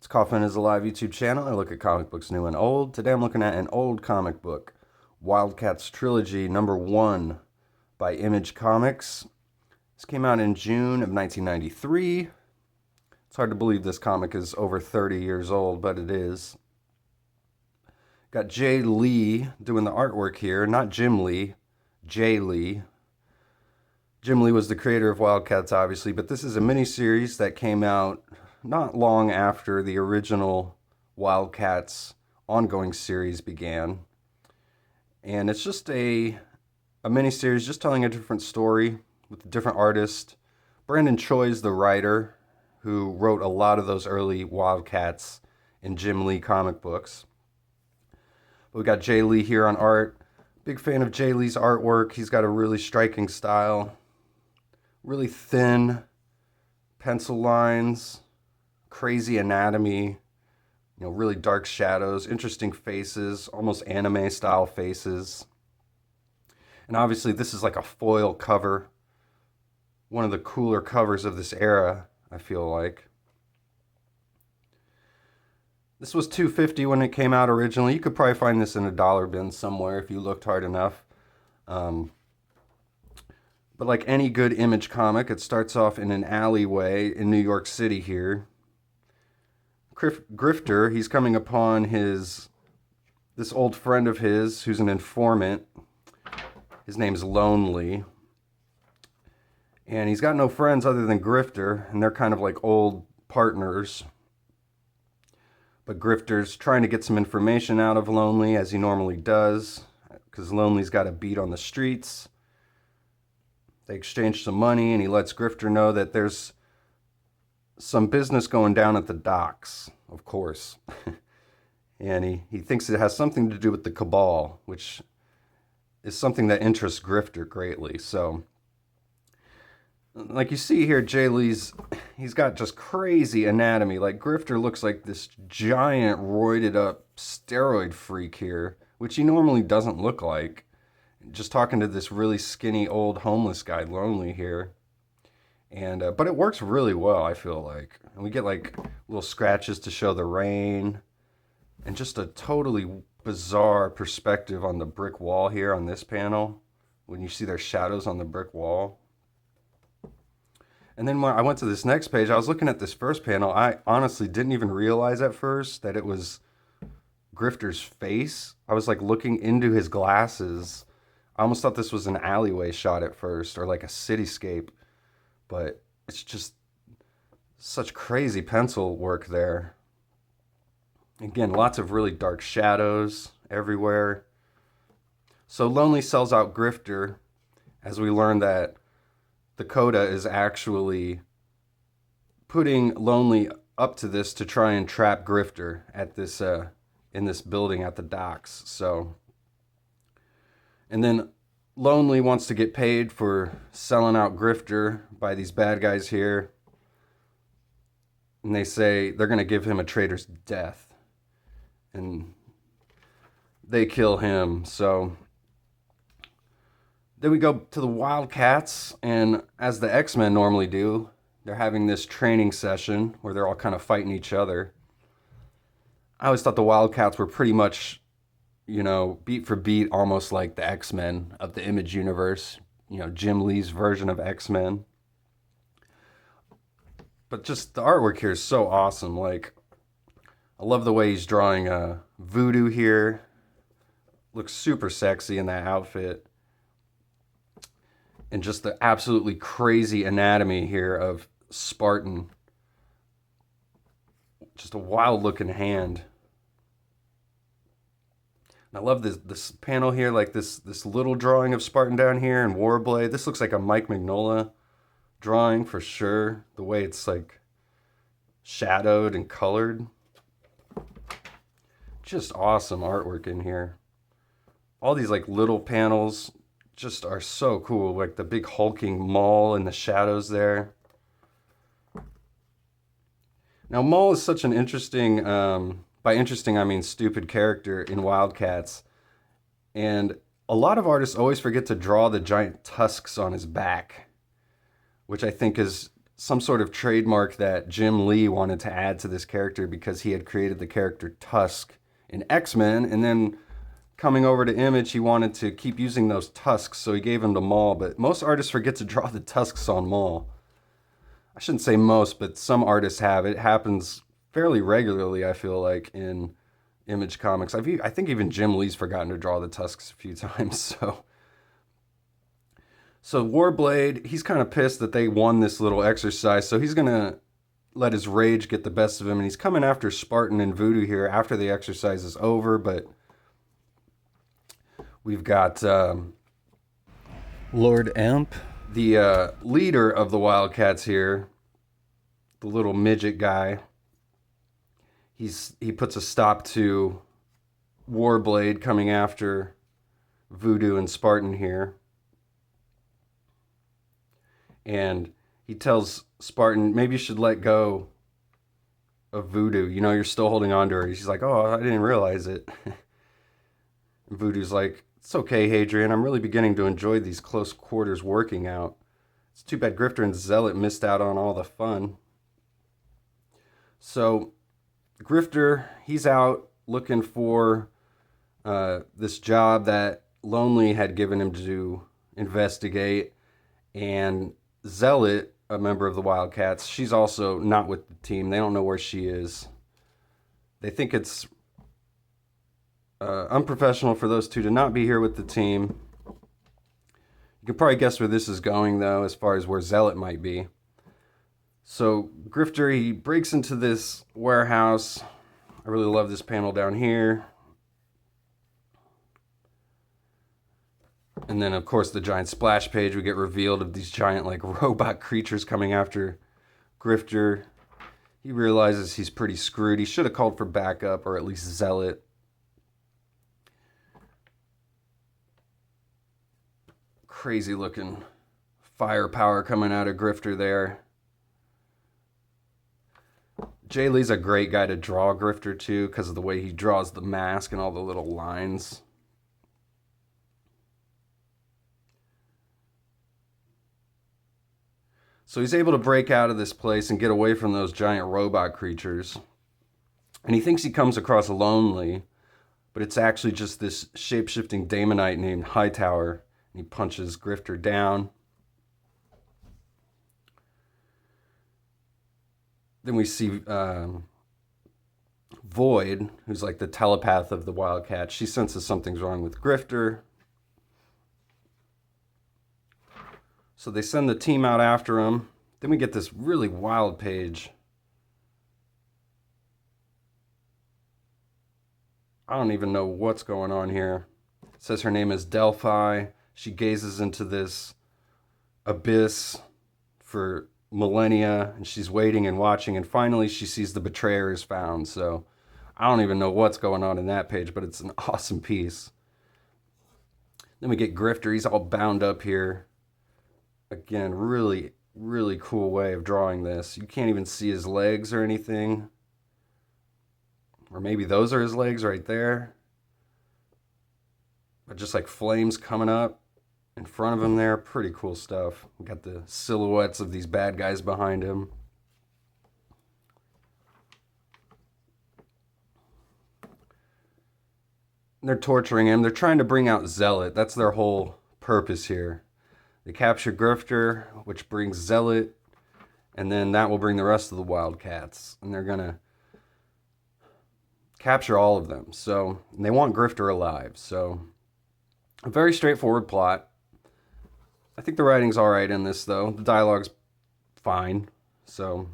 It's Coffin is a live YouTube channel. I look at comic books new and old. Today I'm looking at an old comic book, WILDCATS Trilogy #1 by Image Comics. This came out in June of 1993. It's hard to believe this comic is over 30 years old, but it is. Got Jay Lee doing the artwork here, not Jim Lee, Jay Lee. Jim Lee was the creator of Wildcats, obviously, but this is a miniseries that came out not long after the original Wildcats ongoing series began. And it's just a miniseries just telling a different story with a different artist. Brandon Choi's the writer who wrote a lot of those early Wildcats and Jim Lee comic books. But we got Jay Lee here on art. Big fan of Jay Lee's artwork. He's got a really striking style. Really thin pencil lines, crazy anatomy, really dark shadows, interesting faces, almost anime style faces. And obviously this is like a foil cover. One of the cooler covers of this era, I feel like. This was $2.50 when it came out originally. You could probably find this in a dollar bin somewhere if you looked hard enough. But like any good Image comic, it starts off in an alleyway in New York City here. Grifter, he's coming upon this old friend of his who's an informant. His name's Lonely. And he's got no friends other than Grifter, and they're kind of like old partners. But Grifter's trying to get some information out of Lonely, as he normally does, because Lonely's got a beat on the streets. They exchange some money, and he lets Grifter know that there's some business going down at the docks, of course. And he thinks it has something to do with the Cabal, which is something that interests Grifter greatly. So, like you see here, Jay Lee's, he's got just crazy anatomy. Like, Grifter looks like this giant, roided up steroid freak here, which he normally doesn't look like. Just talking to this really skinny old homeless guy, Lonely here. And but it works really well, I feel like. And we get like little scratches to show the rain. And just a totally bizarre perspective on the brick wall here on this panel. When you see their shadows on the brick wall. And then when I went to this next page, I was looking at this first panel. I honestly didn't even realize at first that it was Grifter's face. I was like looking into his glasses. I almost thought this was an alleyway shot at first, or like a cityscape, but it's just such crazy pencil work there. Again, lots of really dark shadows everywhere. So Lonely sells out Grifter, as we learn that the Coda is actually putting Lonely up to this to try and trap Grifter at this in this building at the docks. So. And then Lonely wants to get paid for selling out Grifter by these bad guys here. And they say they're going to give him a traitor's death. And they kill him. So then we go to the Wildcats. And as the X-Men normally do, they're having this training session where they're all kind of fighting each other. I always thought the Wildcats were pretty much, beat for beat, almost like the X-Men of the Image universe, Jim Lee's version of X-Men. But just the artwork here is so awesome. Like, I love the way he's drawing Voodoo here. Looks super sexy in that outfit. And just the absolutely crazy anatomy here of Spartan. Just a wild looking hand. I love this panel here, like this little drawing of Spartan down here and Warblade. This looks like a Mike Mignola drawing for sure. The way it's like shadowed and colored. Just awesome artwork in here. All these like little panels just are so cool. Like the big hulking Maul in the shadows there. Now Maul is such an interesting... by interesting, I mean stupid character in Wildcats. And a lot of artists always forget to draw the giant tusks on his back, which I think is some sort of trademark that Jim Lee wanted to add to this character because he had created the character Tusk in X-Men, and then coming over to Image, he wanted to keep using those tusks, so he gave him to Maul, but most artists forget to draw the tusks on Maul. I shouldn't say most, but some artists have. It happens fairly regularly, I feel like, in Image Comics. I think even Jim Lee's forgotten to draw the tusks a few times, So Warblade, he's kind of pissed that they won this little exercise, so he's going to let his rage get the best of him, and he's coming after Spartan and Voodoo here after the exercise is over, but we've got Lord Amp, the leader of the Wildcats here, the little midget guy. He puts a stop to Warblade coming after Voodoo and Spartan here. And he tells Spartan, maybe you should let go of Voodoo. You know, you're still holding on to her. She's like, oh, I didn't realize it. And Voodoo's like, it's okay, Hadrian. I'm really beginning to enjoy these close quarters working out. It's too bad Grifter and Zealot missed out on all the fun. So Grifter, he's out looking for this job that Lonely had given him to investigate. And Zealot, a member of the Wildcats, she's also not with the team. They don't know where she is. They think it's unprofessional for those two to not be here with the team. You can probably guess where this is going, though, as far as where Zealot might be. So Grifter, he breaks into this warehouse. I really love this panel down here. And then, of course, the giant splash page, we get revealed of these giant, like, robot creatures coming after Grifter. He realizes he's pretty screwed. He should have called for backup, or at least Zealot. Crazy looking firepower coming out of Grifter there. Jay Lee's a great guy to draw Grifter, too, because of the way he draws the mask and all the little lines. So he's able to break out of this place and get away from those giant robot creatures. And he thinks he comes across Lonely, but it's actually just this shape-shifting Daemonite named Hightower. And he punches Grifter down. Then we see Void, who's like the telepath of the Wildcat. She senses something's wrong with Grifter. So they send the team out after him. Then we get this really wild page. I don't even know what's going on here. It says her name is Delphi. She gazes into this abyss for millennia, and she's waiting and watching, and finally she sees the betrayer is found. So I don't even know what's going on in that page, but it's an awesome piece. Then we get Grifter. He's all bound up here. Again, really, really cool way of drawing this. You can't even see his legs or anything. Or maybe those are his legs right there. But just like flames coming up in front of him there. Pretty cool stuff. We got the silhouettes of these bad guys behind him. They're torturing him. They're trying to bring out Zealot. That's their whole purpose here. They capture Grifter, which brings Zealot, and then that will bring the rest of the Wildcats. And they're going to capture all of them. So they want Grifter alive. So a very straightforward plot. I think the writing's all right in this, though. The dialogue's fine. So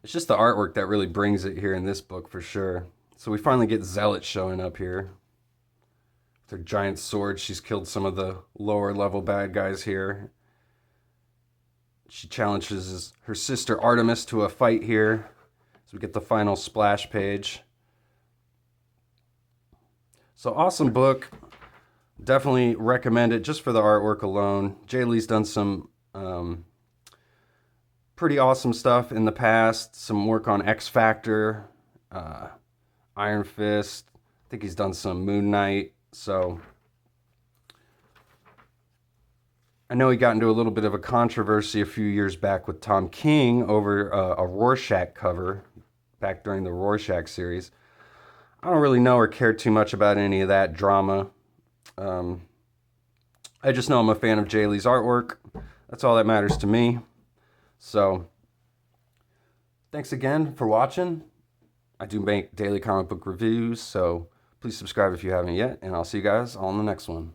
it's just the artwork that really brings it here in this book for sure. So we finally get Zealot showing up here. With her giant sword, she's killed some of the lower level bad guys here. She challenges her sister Artemis to a fight here. So we get the final splash page. So awesome book. Definitely recommend it just for the artwork alone. Jay Lee's done some pretty awesome stuff in the past. Some work on X Factor, Iron Fist. I think he's done some Moon Knight. So I know he got into a little bit of a controversy a few years back with Tom King over a Rorschach cover back during the Rorschach series. I don't really know or care too much about any of that drama. I just know I'm a fan of Jay Lee's artwork. That's all that matters to me. So, thanks again for watching. I do make daily comic book reviews, so please subscribe if you haven't yet, and I'll see you guys on the next one.